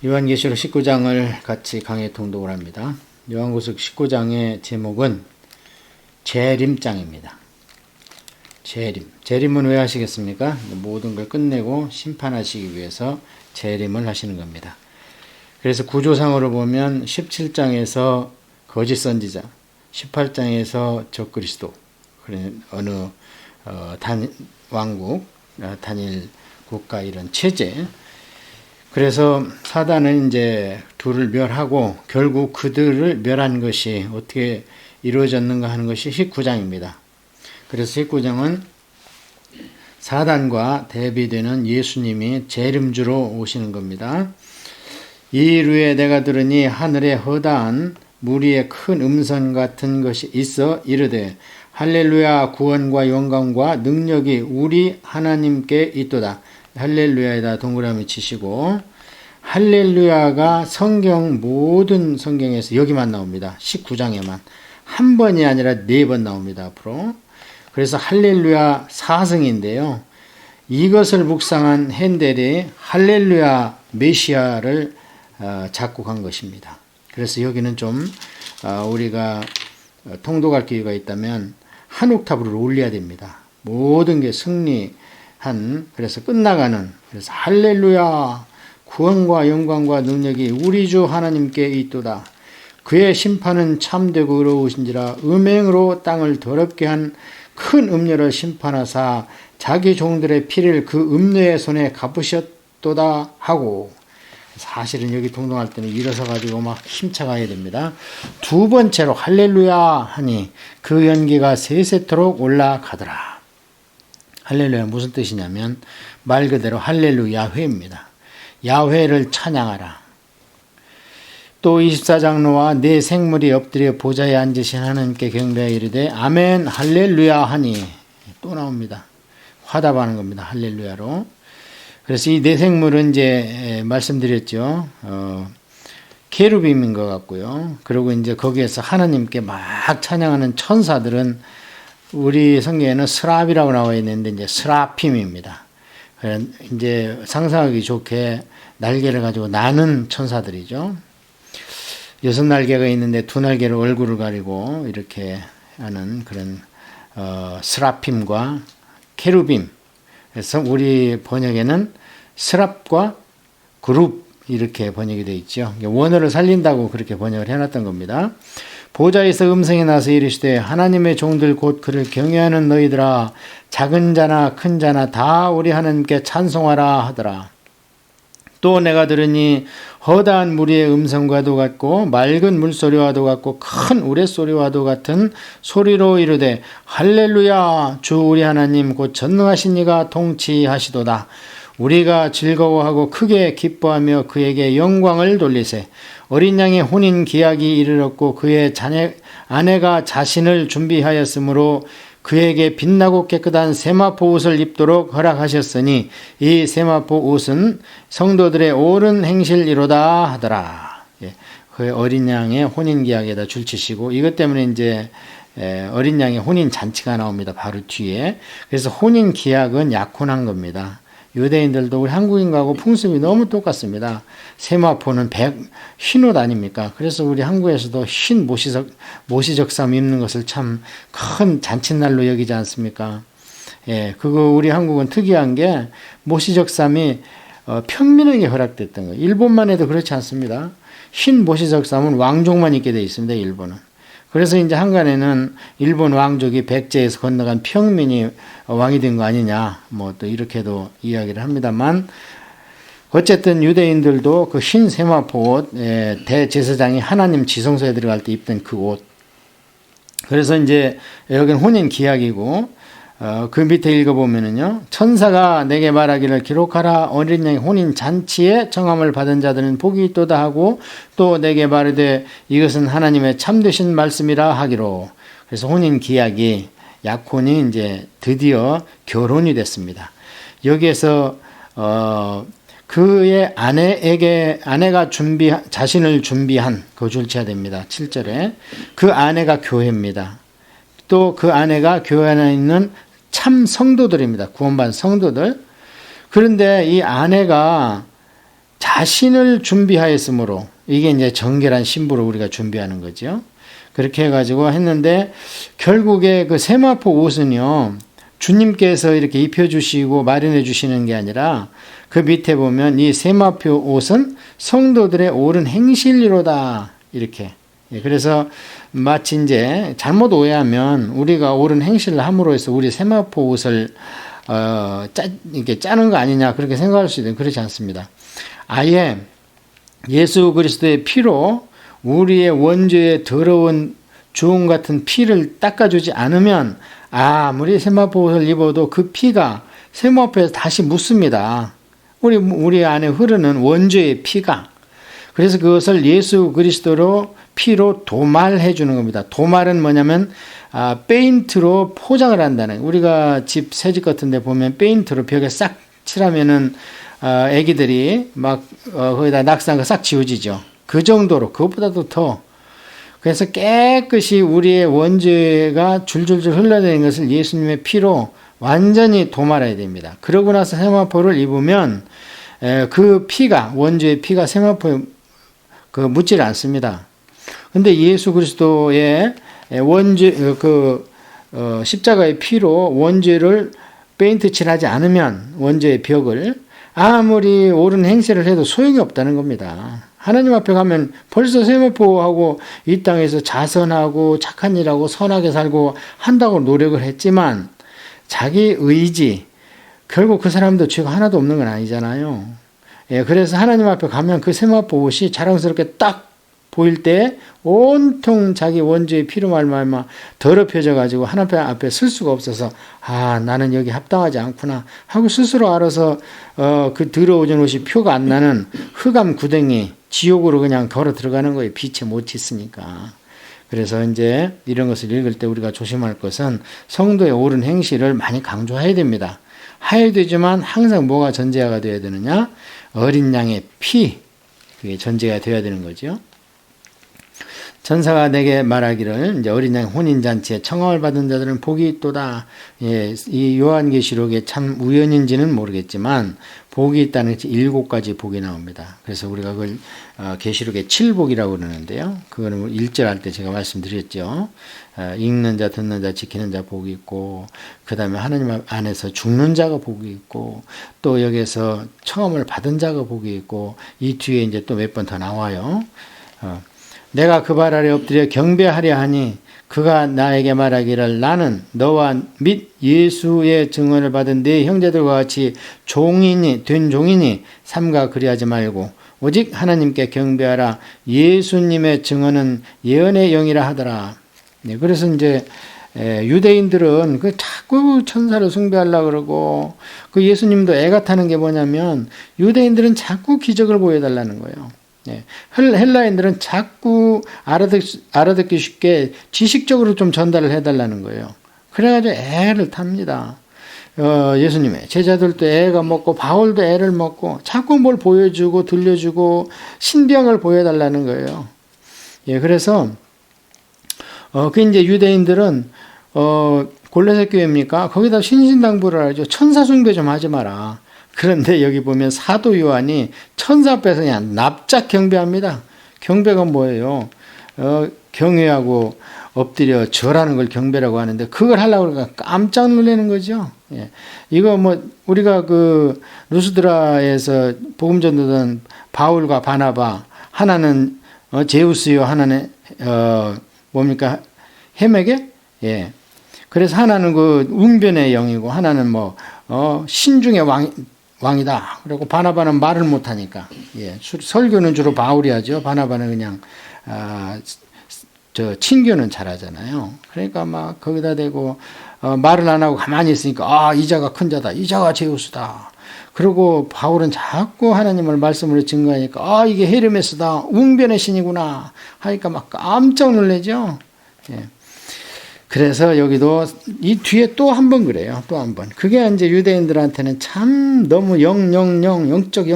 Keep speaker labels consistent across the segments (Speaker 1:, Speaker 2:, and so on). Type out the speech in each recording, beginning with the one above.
Speaker 1: 요한계시록 19장을 같이 강해 통독을 합니다. 요한계시록 19장의 제목은 재림장입니다. 재림은 왜 하시겠습니까? 모든 걸 끝내고 심판하시기 위해서 재림을 하시는 겁니다. 그래서 구조상으로 보면 17장에서 거짓 선지자, 18장에서 적그리스도, 어느 왕국, 단일 국가 이런 체제. 그래서 사단은 이제 둘을 멸하고 결국 그들을 멸한 것이 어떻게 이루어졌는가 하는 것이 19장입니다. 그래서 19장은 사단과 대비되는 예수님이 재림주로 오시는 겁니다. 이 일 후에 내가 들으니 하늘에 허다한 무리의 큰 음성 같은 것이 있어 이르되 할렐루야 구원과 영광과 능력이 우리 하나님께 있도다. 할렐루야에다 동그라미 치시고, 할렐루야가 모든 성경에서 여기만 나옵니다. 19장에만. 한 번이 아니라 4번 나옵니다. 앞으로. 그래서 할렐루야 4성인데요. 이것을 묵상한 핸델이 할렐루야 메시아를 작곡한 것입니다. 그래서 여기는 좀 우리가 통독할 기회가 있다면 한 옥타브를 올려야 됩니다. 모든 게 그래서 끝나가는, 그래서 할렐루야 구원과 영광과 능력이 우리 주 하나님께 있도다. 그의 심판은 참되고 의로우신지라 음행으로 땅을 더럽게 한 큰 음녀를 심판하사 자기 종들의 피를 그 음녀의 손에 갚으셨도다 하고, 사실은 여기 동동할 때는 일어서 가지고 막 힘차가야 됩니다. 두 번째로 할렐루야 하니 그 연기가 세세토록 올라가더라. 할렐루야 무슨 뜻이냐면 말 그대로 할렐루야 야훼입니다. 야훼를 찬양하라. 또 24장로와 네 생물이 엎드려 보좌에 앉으신 하나님께 경배하여 이르되 아멘 할렐루야 하니 또 나옵니다. 화답하는 겁니다. 할렐루야로. 그래서 이 네 생물은 이제 말씀드렸죠. 케루빔인 것 같고요. 그리고 이제 거기에서 하나님께 막 찬양하는 천사들은 우리 성경에는 스랍이라고 나와 있는데 이제 스라핌입니다. 이제 상상하기 좋게 날개를 가지고 나는 천사들이죠. 6날개가 있는데 2날개로 얼굴을 가리고 이렇게 하는 그런 스라핌과 케루빔. 그래서 우리 번역에는 스랍과 그룹 이렇게 번역이 되어 있죠. 원어를 살린다고 그렇게 번역을 해놨던 겁니다. 보좌에서 음성이 나서 이르시되 하나님의 종들 곧 그를 경외하는 너희들아 작은 자나 큰 자나 다 우리 하나님께 찬송하라 하더라. 또 내가 들으니 허다한 무리의 음성과도 같고 맑은 물소리와도 같고 큰 우레소리와도 같은 소리로 이르되 할렐루야 주 우리 하나님 곧 전능하신 이가 통치하시도다. 우리가 즐거워하고 크게 기뻐하며 그에게 영광을 돌리세. 어린 양의 혼인 기약이 이르렀고 그의 아내가 자신을 준비하였으므로 그에게 빛나고 깨끗한 세마포 옷을 입도록 허락하셨으니 이 세마포 옷은 성도들의 옳은 행실이로다 하더라. 그 어린 양의 혼인 기약에다 줄치시고, 이것 때문에 이제 어린 양의 혼인 잔치가 나옵니다. 바로 뒤에. 그래서 혼인 기약은 약혼한 겁니다. 유대인들도 우리 한국인하고 풍습이 너무 똑같습니다. 세마포는 흰옷 아닙니까? 그래서 우리 한국에서도 흰 모시적삼 입는 것을 참 큰 잔칫날로 여기지 않습니까? 그거 우리 한국은 특이한 게 모시적삼이 평민에게 허락됐던 거예요. 일본만 해도 그렇지 않습니다. 흰 모시적삼은 왕족만 입게 되어 있습니다. 일본은. 그래서 이제 한간에는 일본 왕족이 백제에서 건너간 평민이 왕이 된 거 아니냐, 뭐 또 이렇게도 이야기를 합니다만, 어쨌든 유대인들도 그 흰 세마포 옷, 대제사장이 하나님 지성소에 들어갈 때 입던 그 옷. 그래서 이제 여기는 혼인 기약이고, 그 밑에 읽어보면은요, 천사가 내게 말하기를 기록하라. 어린 양의 혼인 잔치에 청함을 받은 자들은 복이 있도다 하고, 또 내게 말하되 이것은 하나님의 참되신 말씀이라 하기로. 그래서 혼인 기약이, 약혼이 이제 드디어 결혼이 됐습니다. 여기에서 그의 아내가 자신을 준비한, 그거 줄쳐야 됩니다. 7절에. 그 아내가 교회입니다. 또 그 아내가 교회 안에 있는 참 성도들입니다. 구원받은 성도들. 그런데 이 아내가 자신을 준비하였으므로, 이게 이제 정결한 신부를 우리가 준비하는 거죠. 그렇게 해가지고 했는데, 결국에 그 세마포 옷은요, 주님께서 이렇게 입혀주시고 마련해 주시는 게 아니라, 그 밑에 보면 이 세마포 옷은 성도들의 옳은 행실로다. 이렇게. 그래서 마치 이제 잘못 오해하면 우리가 옳은 행실을 함으로 해서 우리 세마포 옷을 이렇게 짜는 거 아니냐, 그렇게 생각할 수 있는데, 그렇지 않습니다. 아예 예수 그리스도의 피로 우리의 원죄의 더러운 주홍 같은 피를 닦아주지 않으면 아무리 세마포 옷을 입어도 그 피가 세마포에서 다시 묻습니다. 우리 안에 흐르는 원죄의 피가. 그래서 그것을 예수 그리스도로 피로 도말해 주는 겁니다. 도말은 뭐냐면 페인트로 포장을 한다는, 우리가 집 새집 같은 데 보면 페인트로 벽에 싹 칠하면은 애기들이 막 거기다 낙서한 거 싹 지워지죠. 그 정도로, 그것보다도 더. 그래서 깨끗이 우리의 원죄가 줄줄줄 흘러내리는 것을 예수님의 피로 완전히 도말해야 됩니다. 그러고 나서 세마포를 입으면 그 피가, 원죄의 피가 세마포에 묻질 않습니다. 근데 예수 그리스도의 십자가의 피로 원죄를 페인트 칠하지 않으면, 원죄의 벽을 아무리 옳은 행세를 해도 소용이 없다는 겁니다. 하나님 앞에 가면 벌써 세마포하고 이 땅에서 자선하고 착한 일하고 선하게 살고 한다고 노력을 했지만, 자기 의지, 결국 그 사람도 죄가 하나도 없는 건 아니잖아요. 그래서 하나님 앞에 가면 그 세마포 옷이 자랑스럽게 딱 보일 때 온통 자기 원죄의 피로 말미암아 더럽혀져 가지고 하나님 앞에 설 수가 없어서, 나는 여기 합당하지 않구나 하고 스스로 알아서 그 더러워진 옷이 표가 안 나는 흑암 구덩이, 지옥으로 그냥 걸어 들어가는 거예요. 빛에 못 있으니까. 그래서 이제 이런 것을 읽을 때 우리가 조심할 것은 성도의 옳은 행실을 많이 강조해야 됩니다. 해야 되지만 항상 뭐가 전제가 되어야 되느냐? 어린 양의 피, 그게 전제가 되어야 되는 거죠. 천사가 내게 말하기를, 이제 어린 양 혼인잔치에 청함을 받은 자들은 복이 있도다. 이 요한계시록에 참 우연인지는 모르겠지만 복이 있다는 7가지 복이 나옵니다. 그래서 우리가 그걸 계시록의 7복이라고 그러는데요. 그거는 1절 할 때 제가 말씀드렸죠. 읽는 자, 듣는 자, 지키는 자 복이 있고, 그 다음에 하나님 안에서 죽는 자가 복이 있고, 또 여기에서 청함을 받은 자가 복이 있고, 이 뒤에 이제 또 몇 번 더 나와요. 내가 그 발 아래 엎드려 경배하려 하니 그가 나에게 말하기를, 나는 너와 및 예수의 증언을 받은 네 형제들과 같이 된 종이니 삼가 그리하지 말고 오직 하나님께 경배하라. 예수님의 증언은 예언의 영이라 하더라. 그래서 이제 유대인들은 자꾸 천사를 숭배하려고 그러고, 그 예수님도 애가 타는 게 뭐냐면 유대인들은 자꾸 기적을 보여달라는 거예요. 헬라인들은 자꾸 알아듣기 쉽게 지식적으로 좀 전달을 해달라는 거예요. 그래가지고 애를 탑니다. 예수님의 제자들도 애가 먹고 바울도 애를 먹고 자꾸 뭘 보여주고 들려주고 신병을 보여달라는 거예요. 그래서 그 이제 유대인들은 골로새 교회입니까? 거기다 신신당부를 하죠. 천사 숭배 좀 하지 마라. 그런데 여기 보면 사도 요한이 천사 앞에서 그냥 납작 경배합니다. 경배가 뭐예요? 경외하고 엎드려 절하는 걸 경배라고 하는데, 그걸 하려고 그러니까 깜짝 놀라는 거죠. 이거 우리가 루스드라에서 복음 전도던 바울과 바나바, 하나는 제우스요, 하나는 뭡니까? 헤메게? 그래서 하나는 웅변의 영이고, 하나는 신중의 왕이다. 그리고 바나바는 말을 못하니까. 설교는 주로 바울이 하죠. 바나바는 그냥, 친교는 잘하잖아요. 그러니까 막 거기다 대고, 말을 안 하고 가만히 있으니까, 이자가 큰 자다. 이자가 제우스다. 그리고 바울은 자꾸 하나님을 말씀으로 증거하니까, 이게 헤르메스다. 웅변의 신이구나. 하니까 막 깜짝 놀라죠. 그래서 여기도 이 뒤에 또 한 번 그래요. 또 한 번. 그게 이제 유대인들한테는 참 너무 영적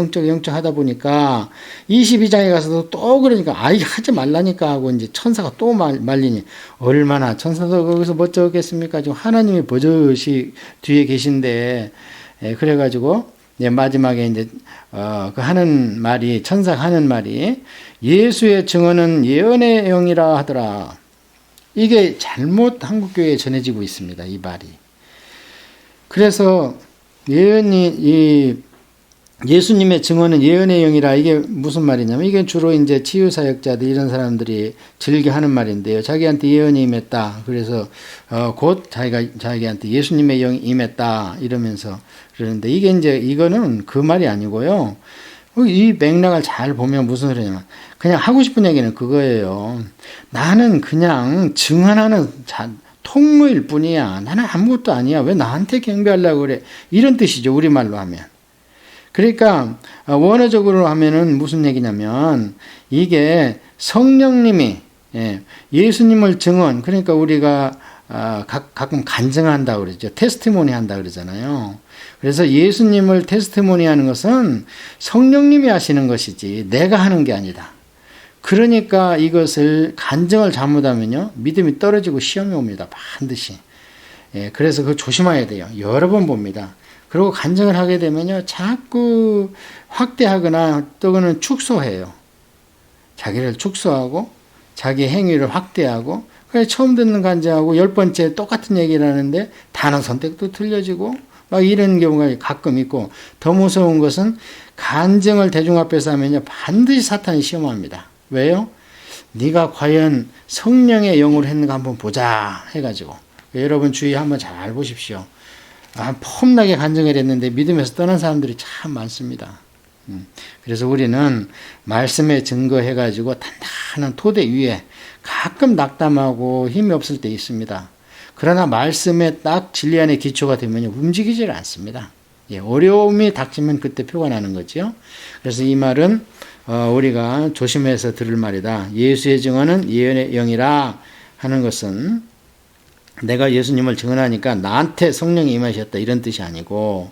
Speaker 1: 하다 보니까 22장에 가서도 또 그러니까 하지 말라니까 하고 이제 천사가 또 말리니, 얼마나 천사도 거기서 멋쩍겠습니까? 지금 하나님이 버젓이 뒤에 계신데, 그래가지고 마지막에 이제 그 하는 말이, 천사가 하는 말이 예수의 증언은 예언의 영이라 하더라. 이게 잘못 한국교회에 전해지고 있습니다. 이 말이. 그래서 예수님의 증언은 예언의 영이라, 이게 무슨 말이냐면, 이게 주로 이제 치유사역자들 이런 사람들이 즐겨 하는 말인데요. 자기한테 예언이 임했다. 그래서 곧 자기한테 예수님의 영이 임했다 이러면서 그러는데, 이게 이제 이거는 그 말이 아니고요. 이 맥락을 잘 보면 무슨 소리냐면, 그냥 하고 싶은 얘기는 그거예요. 나는 그냥 증언하는 통로일 뿐이야. 나는 아무것도 아니야. 왜 나한테 경배하려고 그래? 이런 뜻이죠. 우리말로 하면. 그러니까 원어적으로 하면은 무슨 얘기냐면, 이게 성령님이 예수님을 증언, 그러니까 우리가 가끔 간증한다고 그러죠. 테스티모니 한다 그러잖아요. 그래서 예수님을 테스티모니 하는 것은 성령님이 하시는 것이지 내가 하는 게 아니다. 그러니까 이것을 간증을 잘못하면요, 믿음이 떨어지고 시험이 옵니다. 반드시. 그래서 그거 조심해야 돼요. 여러 번 봅니다. 그리고 간증을 하게 되면요, 자꾸 확대하거나 또는 축소해요. 자기를 축소하고 자기 행위를 확대하고, 그래서 처음 듣는 간증하고 10번째 똑같은 얘기를 하는데 단어 선택도 틀려지고 막 이런 경우가 가끔 있고, 더 무서운 것은 간증을 대중 앞에서 하면요, 반드시 사탄이 시험합니다. 왜요? 네가 과연 성령의 영으로 했는가 한번 보자 해가지고. 여러분 주의 한번 잘 보십시오. 폼나게 간증을 했는데 믿음에서 떠난 사람들이 참 많습니다. 그래서 우리는 말씀에 증거해가지고 단단한 토대 위에, 가끔 낙담하고 힘이 없을 때 있습니다. 그러나 말씀에 딱 진리 안에 기초가 되면 움직이질 않습니다. 어려움이 닥치면 그때 표가 나는 거죠. 그래서 이 말은 우리가 조심해서 들을 말이다. 예수의 증언은 예언의 영이라 하는 것은 내가 예수님을 증언하니까 나한테 성령이 임하셨다 이런 뜻이 아니고,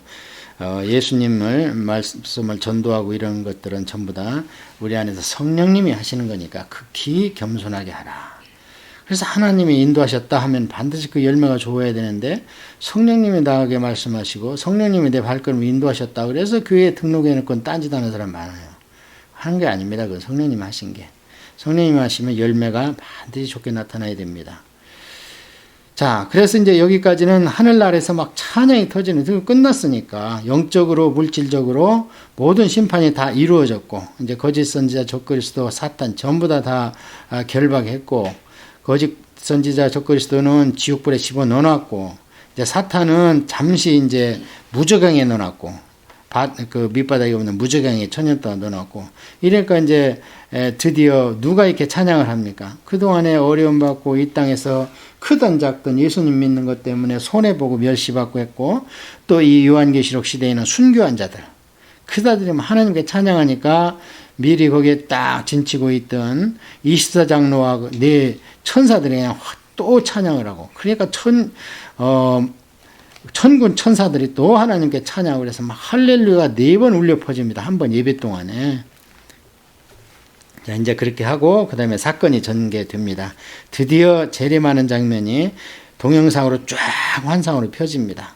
Speaker 1: 예수님을 말씀을 전도하고 이런 것들은 전부 다 우리 안에서 성령님이 하시는 거니까 극히 겸손하게 하라. 그래서 하나님이 인도하셨다 하면 반드시 그 열매가 좋아야 되는데, 성령님이 나에게 말씀하시고 성령님이 내 발걸음을 인도하셨다 그래서 교회에 등록해놓고 딴짓하는 사람 많아요. 하는 게 아닙니다. 그건 성령님이 하신 게. 성령님이 하시면 열매가 반드시 좋게 나타나야 됩니다. 자, 그래서 이제 여기까지는 하늘나라에서 막 찬양이 터지는, 그 끝났으니까 영적으로 물질적으로 모든 심판이 다 이루어졌고, 이제 거짓 선지자 적그리스도 사탄 전부 다 결박했고, 거짓 선지자 적그리스도는 지옥불에 집어 넣어놨고, 이제 사탄은 잠시 이제 무저강에 넣어놨고, 그 밑바닥에 없는 무저강에 천년 동안 넣어놨고, 이러니까 이제 드디어 누가 이렇게 찬양을 합니까? 그동안에 어려움 받고 이 땅에서 크든 작든 예수님 믿는 것 때문에 손해보고 멸시받고 했고, 또 이 요한계시록 시대에는 순교한 자들, 그자들이 하나님께 찬양하니까 미리 거기에 딱 진치고 있던 24장로와 네 천사들이 그냥 또 찬양을 하고, 그러니까 천군 천사들이 또 하나님께 찬양을 해서 막 할렐루야가 4번 울려 퍼집니다. 한 번 예배 동안에. 자, 이제 그렇게 하고 그 다음에 사건이 전개됩니다. 드디어 재림하는 장면이 동영상으로 쫙 환상으로 펴집니다.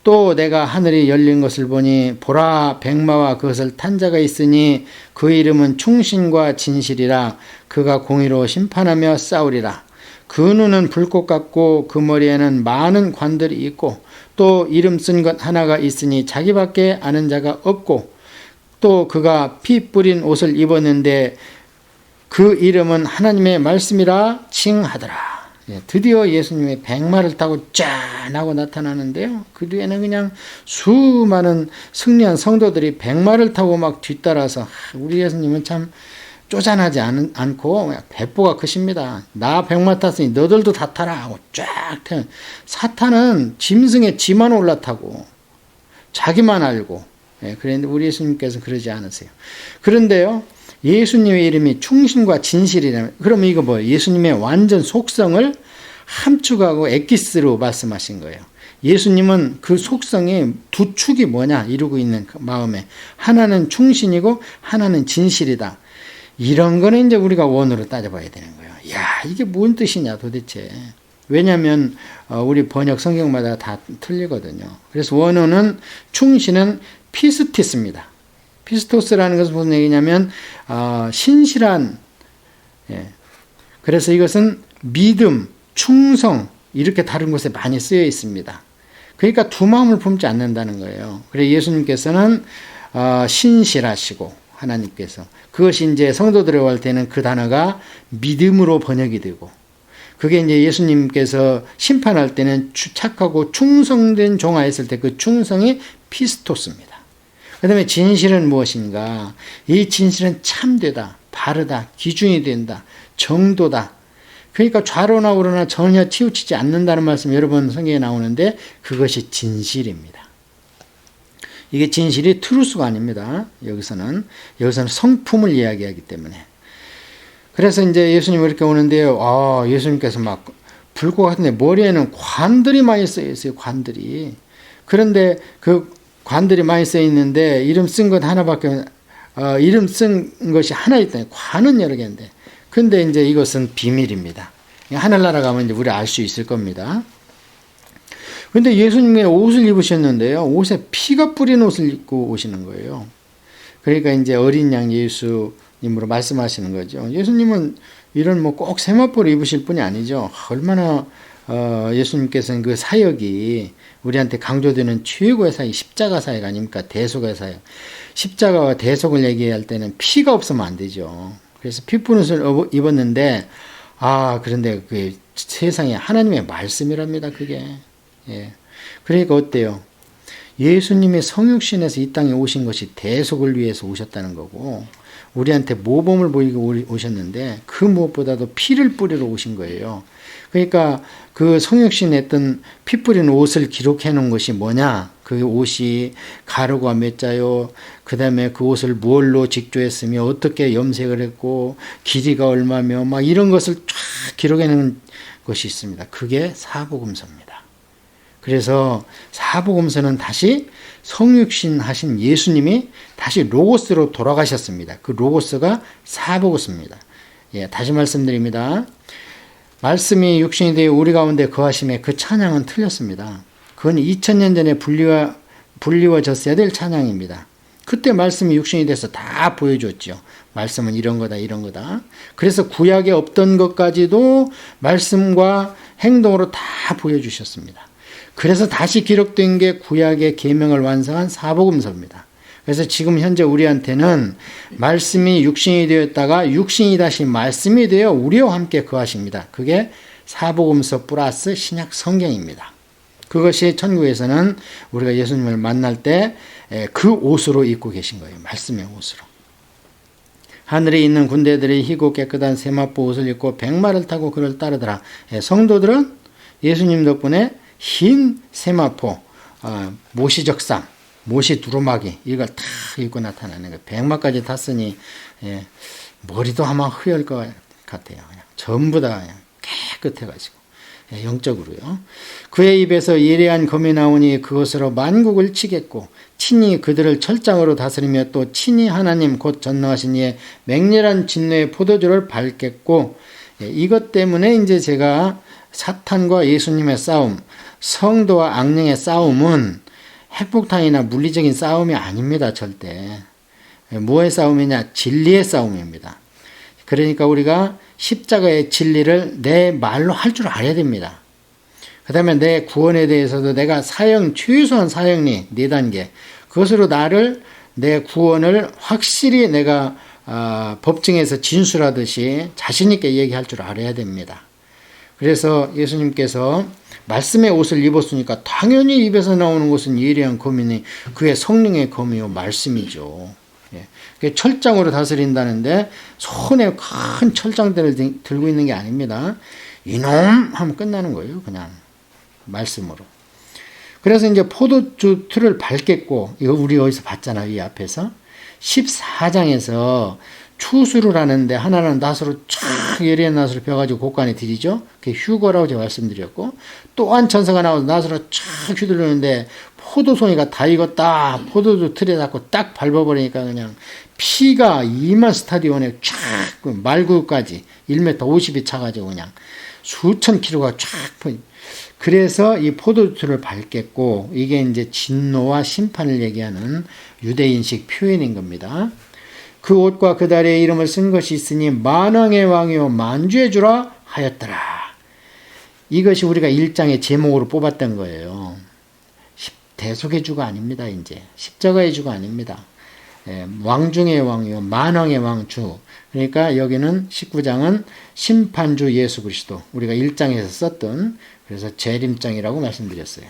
Speaker 1: 또 내가 하늘이 열린 것을 보니 보라, 백마와 그것을 탄 자가 있으니 그 이름은 충신과 진실이라. 그가 공의로 심판하며 싸우리라. 그 눈은 불꽃 같고 그 머리에는 많은 관들이 있고, 또 이름 쓴 것 하나가 있으니 자기밖에 아는 자가 없고, 또 그가 피 뿌린 옷을 입었는데 그 이름은 하나님의 말씀이라 칭하더라. 드디어 예수님의 백마를 타고 짠 하고 나타나는데요, 그 뒤에는 그냥 수많은 승리한 성도들이 백마를 타고 막 뒤따라서, 우리 예수님은 참 쪼잔하지 않고 배포가 크십니다. 나 백마 탔으니 너들도 다 타라 하고 쫙 태워. 사탄은 짐승에 지만 올라타고 자기만 알고, 그런데 우리 예수님께서 그러지 않으세요. 그런데요, 예수님의 이름이 충신과 진실이라면, 그러면 이거 뭐예요? 예수님의 완전 속성을 함축하고 엑기스로 말씀하신 거예요. 예수님은 그 속성의 두 축이 뭐냐 이루고 있는 그 마음에, 하나는 충신이고 하나는 진실이다. 이런 거는 이제 우리가 원어로 따져봐야 되는 거예요. 야, 이게 뭔 뜻이냐 도대체. 왜냐하면 우리 번역 성경마다 다 틀리거든요. 그래서 원어는 충신은 피스티스입니다. 피스토스라는 것은 무슨 얘기냐면 신실한, 그래서 이것은 믿음, 충성 이렇게 다른 곳에 많이 쓰여 있습니다. 그러니까 두 마음을 품지 않는다는 거예요. 그래서 예수님께서는 신실하시고 하나님께서 그것이 이제 성도들에게 할 때는 그 단어가 믿음으로 번역이 되고 그게 이제 예수님께서 심판할 때는 착하고 충성된 종아 했을 때 그 충성이 피스토스입니다. 그 다음에 진실은 무엇인가? 이 진실은 참되다, 바르다, 기준이 된다, 정도다. 그러니까 좌로나 우로나 전혀 치우치지 않는다는 말씀 여러 번 성경에 나오는데 그것이 진실입니다. 이게 진실이 트루스가 아닙니다. 여기서는 성품을 이야기하기 때문에. 그래서 이제 예수님이 이렇게 오는데요. 예수님께서 막 불 것 같은데 머리에는 관들이 많이 쓰여 있어요. 관들이. 그런데 그 관들이 많이 쓰여 있는데 이름 쓴 것 하나밖에 이름 쓴 것이 하나 있다니 관은 여러 개인데. 근데 이제 이것은 비밀입니다. 하늘나라 가면 이제 우리 알 수 있을 겁니다. 근데 예수님이 옷을 입으셨는데요. 옷에 피가 뿌린 옷을 입고 오시는 거예요. 그러니까 이제 어린 양 예수님으로 말씀하시는 거죠. 예수님은 이런 뭐 꼭 세마포를 입으실 분이 아니죠. 얼마나 예수님께서는 그 사역이 우리한테 강조되는 최고의 사역, 십자가 사역 아닙니까? 대속의 사역. 십자가와 대속을 얘기할 때는 피가 없으면 안 되죠. 그래서 피 뿌린 옷을 입었는데 그런데 그 세상에 하나님의 말씀이랍니다. 그게. 그러니까 어때요? 예수님이 성육신에서 이 땅에 오신 것이 대속을 위해서 오셨다는 거고 우리한테 모범을 보이고 오셨는데 그 무엇보다도 피를 뿌리러 오신 거예요. 그러니까 그 성육신 했던 피 뿌린 옷을 기록해 놓은 것이 뭐냐? 그 옷이 가루가 몇 자요? 그 다음에 그 옷을 무얼로 직조했으며 어떻게 염색을 했고 길이가 얼마며 막 이런 것을 쫙 기록해 놓은 것이 있습니다. 그게 사복음서입니다. 그래서 사복음서는 다시 성육신 하신 예수님이 다시 로고스로 돌아가셨습니다. 그 로고스가 사복음서입니다. 다시 말씀드립니다. 말씀이 육신이 되어 우리 가운데 거하심에 그 찬양은 틀렸습니다. 그건 2000년 전에 불리워졌어야 될 찬양입니다. 그때 말씀이 육신이 돼서 다 보여줬죠. 말씀은 이런 거다 이런 거다. 그래서 구약에 없던 것까지도 말씀과 행동으로 다 보여주셨습니다. 그래서 다시 기록된 게 구약의 계명을 완성한 사복음서입니다. 그래서 지금 현재 우리한테는 말씀이 육신이 되었다가 육신이 다시 말씀이 되어 우리와 함께 거하십니다. 그게 사복음서 플러스 신약 성경입니다. 그것이 천국에서는 우리가 예수님을 만날 때 그 옷으로 입고 계신 거예요. 말씀의 옷으로. 하늘에 있는 군대들이 희고 깨끗한 세마포 옷을 입고 백마를 타고 그를 따르더라. 성도들은 예수님 덕분에 흰 세마포, 모시적삼, 모시 두루마기 이걸 다 입고 나타나는 거예요. 백마까지 탔으니 머리도 아마 흐릴 것 같아요. 그냥 전부 다 그냥 깨끗해가지고 영적으로요. 그의 입에서 예리한 검이 나오니 그것으로 만국을 치겠고 친히 그들을 철장으로 다스리며 또 친히 하나님 곧 전능하신 이의 맹렬한 진노의 포도주를 밟겠고 이것 때문에 이제 제가 사탄과 예수님의 싸움, 성도와 악령의 싸움은 핵폭탄이나 물리적인 싸움이 아닙니다. 절대. 뭐의 싸움이냐? 진리의 싸움입니다. 그러니까 우리가 십자가의 진리를 내 말로 할 줄 알아야 됩니다. 그 다음에 내 구원에 대해서도 내가 최소한 사형리 4단계 그것으로 내 구원을 확실히 내가 법정에서 진술하듯이 자신있게 얘기할 줄 알아야 됩니다. 그래서 예수님께서 말씀의 옷을 입었으니까 당연히 입에서 나오는 것은 예리한 검이니 그의 성령의 검이요 말씀이죠. 철장으로 다스린다는데 손에 큰 철장들을 들고 있는 게 아닙니다. 이놈 하면 끝나는 거예요. 그냥 말씀으로. 그래서 이제 포도주 틀을 밟겠고 이거 우리 어디서 봤잖아요. 이 앞에서 14장에서 추수를 하는데 하나는 낫으로 쫙 예리한 낫으로 펴가지고 곳간에 들이죠. 그게 휴거라고 제가 말씀드렸고 또 한 천사가 나와서 낫으로 쫙 휘두르는데 포도송이가 다 익었다. 포도주 틀에 닿고 딱 밟아버리니까 그냥 피가 2만 스타디온에 쫙 말구까지 1m 50이 차가지고 그냥 수천 킬로가 쫙 그래서 이 포도주를 밟겠고, 이게 이제 진노와 심판을 얘기하는 유대인식 표현인 겁니다. 그 옷과 그 다리에 이름을 쓴 것이 있으니 만왕의 왕이요 만주의 주라 하였더라. 이것이 우리가 1장의 제목으로 뽑았던 거예요. 대속의 주가 아닙니다. 이제 십자가의 주가 아닙니다. 왕 중의 왕이요 만왕의 왕주. 그러니까 여기는 19장은 심판주 예수 그리스도, 우리가 1장에서 썼던, 그래서 재림장이라고 말씀드렸어요.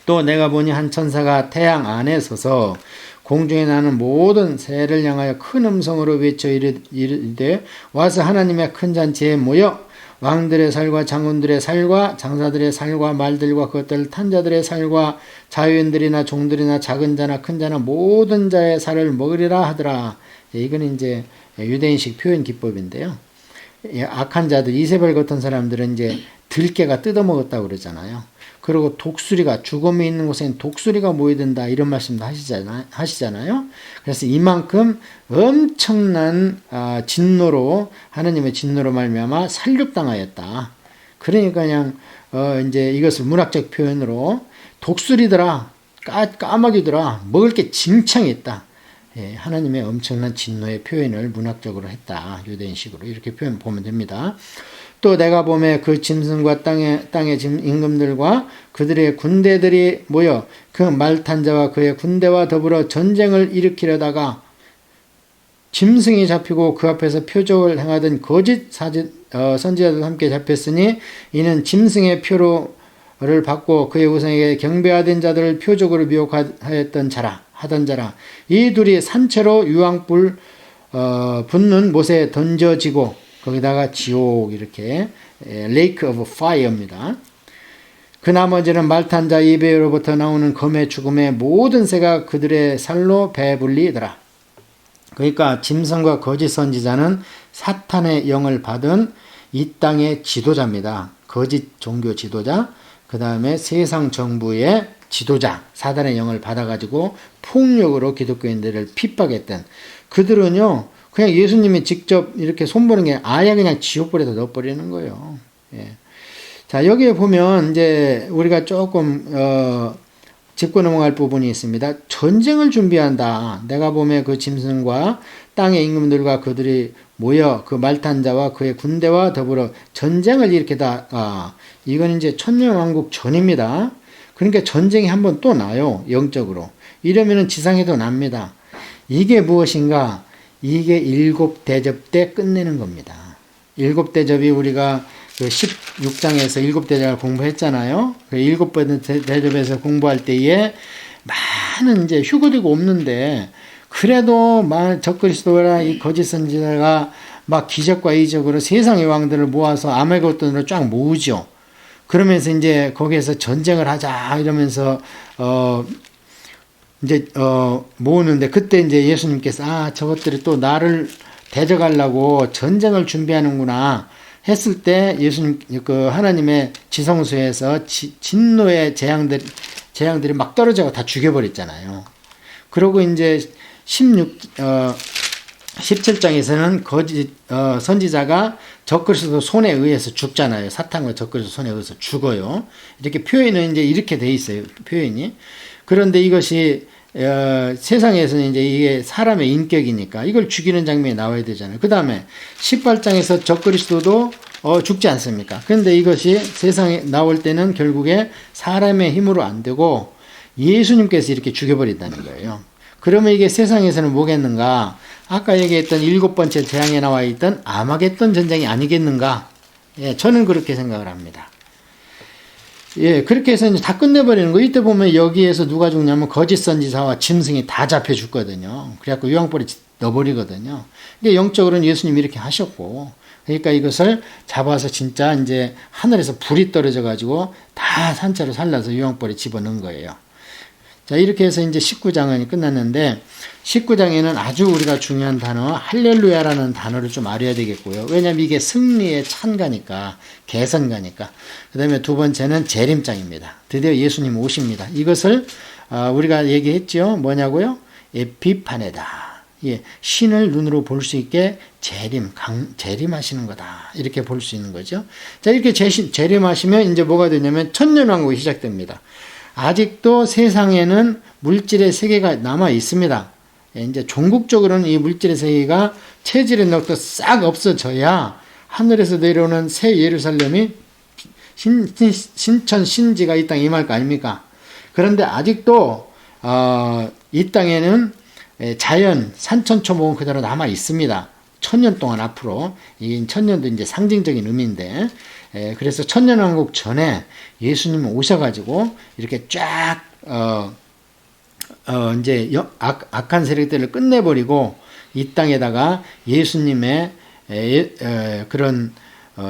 Speaker 1: 또 내가 보니 한 천사가 태양 안에 서서 공중에 나는 모든 새를 향하여 큰 음성으로 외쳐 이르되 와서 하나님의 큰 잔치에 모여 왕들의 살과 장군들의 살과 장사들의 살과 말들과 그것들 탄 자들의 살과 자유인들이나 종들이나 작은 자나 큰 자나 모든 자의 살을 먹으리라 하더라. 이건 이제 유대인식 표현 기법인데요. 악한 자들, 이세벨 같은 사람들은 이제 들깨가 뜯어먹었다고 그러잖아요. 그리고 독수리가, 죽음이 있는 곳엔 독수리가 모여든다, 이런 말씀도 하시잖아요. 그래서 이만큼 엄청난 진노로, 하나님의 진노로 말미암아 살육당하였다. 그러니까 그냥 이제 이것을 문학적 표현으로 독수리더라, 까마귀더라, 먹을 게 징창 있다. 하나님의 엄청난 진노의 표현을 문학적으로 했다. 유대인식으로 이렇게 표현 보면 됩니다. 또 내가 보매 그 짐승과 땅의 임금들과 그들의 군대들이 모여 그 말탄 자와 그의 군대와 더불어 전쟁을 일으키려다가 짐승이 잡히고 그 앞에서 표적을 행하던 거짓 선지자들과 함께 잡혔으니 이는 짐승의 표를 받고 그의 우상에게 경배하던 자들을 표적으로 미혹하였던 자라. 이 둘이 산채로 유황불 붙는 못에 던져지고 거기다가 지옥, 이렇게 Lake of Fire입니다. 그 나머지는 말탄 자 입에로부터 나오는 검의 죽음의 모든 새가 그들의 살로 배불리더라. 그러니까 짐승과 거짓 선지자는 사탄의 영을 받은 이 땅의 지도자입니다. 거짓 종교 지도자, 그 다음에 세상 정부의 지도자, 사단의 영을 받아가지고 폭력으로 기독교인들을 핍박했던 그들은요, 그냥 예수님이 직접 이렇게 손보는 게 아예 그냥 지옥불에다 넣어버리는 거예요. 예. 자, 여기에 보면 이제 우리가 조금 짚고 넘어갈 부분이 있습니다. 전쟁을 준비한다. 내가 보면 그 짐승과 땅의 임금들과 그들이 모여 그 말탄 자와 그의 군대와 더불어 전쟁을 일으키다. 이건 이제 천년왕국 전입니다. 그러니까 전쟁이 한번 또 나요. 영적으로. 이러면은 지상에도 납니다. 이게 무엇인가? 이게 일곱 대접 때 끝내는 겁니다. 일곱 대접이 우리가 그 16장에서 일곱 대접을 공부했잖아요. 그 일곱 대접에서 공부할 때에 많은 이제 휴거되고 없는데, 그래도 적그리스도라 이 거짓 선지자가 막 기적과 이적으로 세상의 왕들을 모아서 아말겟돈으로 쫙 모으죠. 그러면서 이제 거기에서 전쟁을 하자 이러면서 모으는데, 그때 이제 예수님께서 저것들이 또 나를 대적하려고 전쟁을 준비하는구나 했을 때, 예수님 그 하나님의 지성소에서 진노의 재앙들이 막 떨어져가 다 죽여버렸잖아요. 그리고 이제 17장에서는 거짓 선지자가 적그리스도 손에 의해서 죽잖아요. 사탄과 적그리스도 손에 의해서 죽어요. 이렇게 표현은 이제 이렇게 돼 있어요. 표현이. 그런데 이것이 세상에서는 이제 이게 사람의 인격이니까 이걸 죽이는 장면이 나와야 되잖아요. 그 다음에 18장에서 적그리스도도 죽지 않습니까? 그런데 이것이 세상에 나올 때는 결국에 사람의 힘으로 안 되고 예수님께서 이렇게 죽여버린다는 거예요. 그러면 이게 세상에서는 뭐겠는가? 아까 얘기했던 일곱 번째 재앙에 나와 있던 아마겟돈 전쟁이 아니겠는가? 예, 저는 그렇게 생각을 합니다. 예, 그렇게 해서 이제 다 끝내버리는 거. 이때 보면 여기에서 누가 죽냐면 거짓 선지자와 짐승이 다 잡혀 죽거든요. 그래갖고 유황불에 넣어버리거든요. 근데 영적으로는 예수님이 이렇게 하셨고, 그러니까 이것을 잡아서 진짜 이제 하늘에서 불이 떨어져가지고 다 산채로 살라서 유황불에 집어넣은 거예요. 자, 이렇게 해서 이제 19장은 끝났는데, 19장에는 아주 우리가 중요한 단어, 할렐루야라는 단어를 좀 알아야 되겠고요. 왜냐면 이게 승리의 찬가니까, 개선가니까. 그 다음에 두 번째는 재림장입니다. 드디어 예수님 오십니다. 이것을, 우리가 얘기했죠. 뭐냐고요? 에피파네다. 예, 신을 눈으로 볼 수 있게 재림하시는 거다. 이렇게 볼 수 있는 거죠. 자, 이렇게 재림하시면 이제 뭐가 되냐면 천년왕국이 시작됩니다. 아직도 세상에는 물질의 세계가 남아 있습니다. 예, 이제 종국적으로는 이 물질의 세계가 체질의 넉도 싹 없어져야 하늘에서 내려오는 새 예루살렘이 신천 신지가 이 땅에 임할 거 아닙니까? 그런데 아직도 이 땅에는 자연 산천초목은 그대로 남아 있습니다. 천년 동안 앞으로. 이 천년도 이제 상징적인 의미인데, 그래서 천년왕국 전에 예수님 오셔가지고 이렇게 쫙 이제 악한 세력들을 끝내버리고 이 땅에다가 예수님의 그런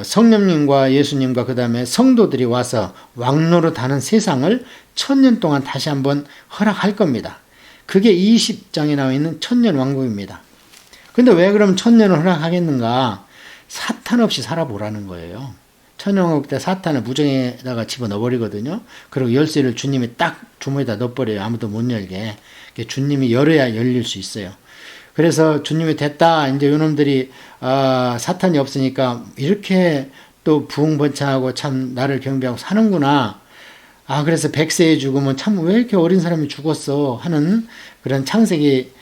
Speaker 1: 성령님과 예수님과 그 다음에 성도들이 와서 왕노릇하는 세상을 천년 동안 다시 한번 허락할 겁니다. 그게 20장에 나와 있는 천년왕국입니다. 근데 왜 그럼 천년을 허락하겠는가? 사탄 없이 살아보라는 거예요. 천년왕국 때 사탄을 무정에다가 집어넣어버리거든요. 그리고 열쇠를 주님이 딱 주머니에다 넣어버려요. 아무도 못 열게. 주님이 열어야 열릴 수 있어요. 그래서 주님이 됐다. 이제 이놈들이 사탄이 없으니까 이렇게 또 부흥번창하고 참 나를 경배하고 사는구나. 그래서 100세에 죽으면 참 왜 이렇게 어린 사람이 죽었어 하는 그런 창세기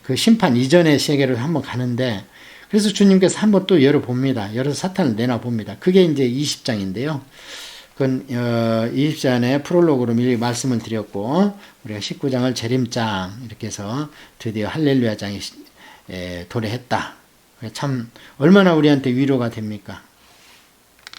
Speaker 1: 그 심판 이전의 세계로 한번 가는데, 그래서 주님께서 한번 또 열어봅니다. 열어서 사탄을 내놔봅니다. 그게 이제 20장인데요. 그건 20장의 프롤로그로 미리 말씀을 드렸고, 우리가 19장을 재림장 이렇게 해서 드디어 할렐루야장이 도래했다. 참 얼마나 우리한테 위로가 됩니까?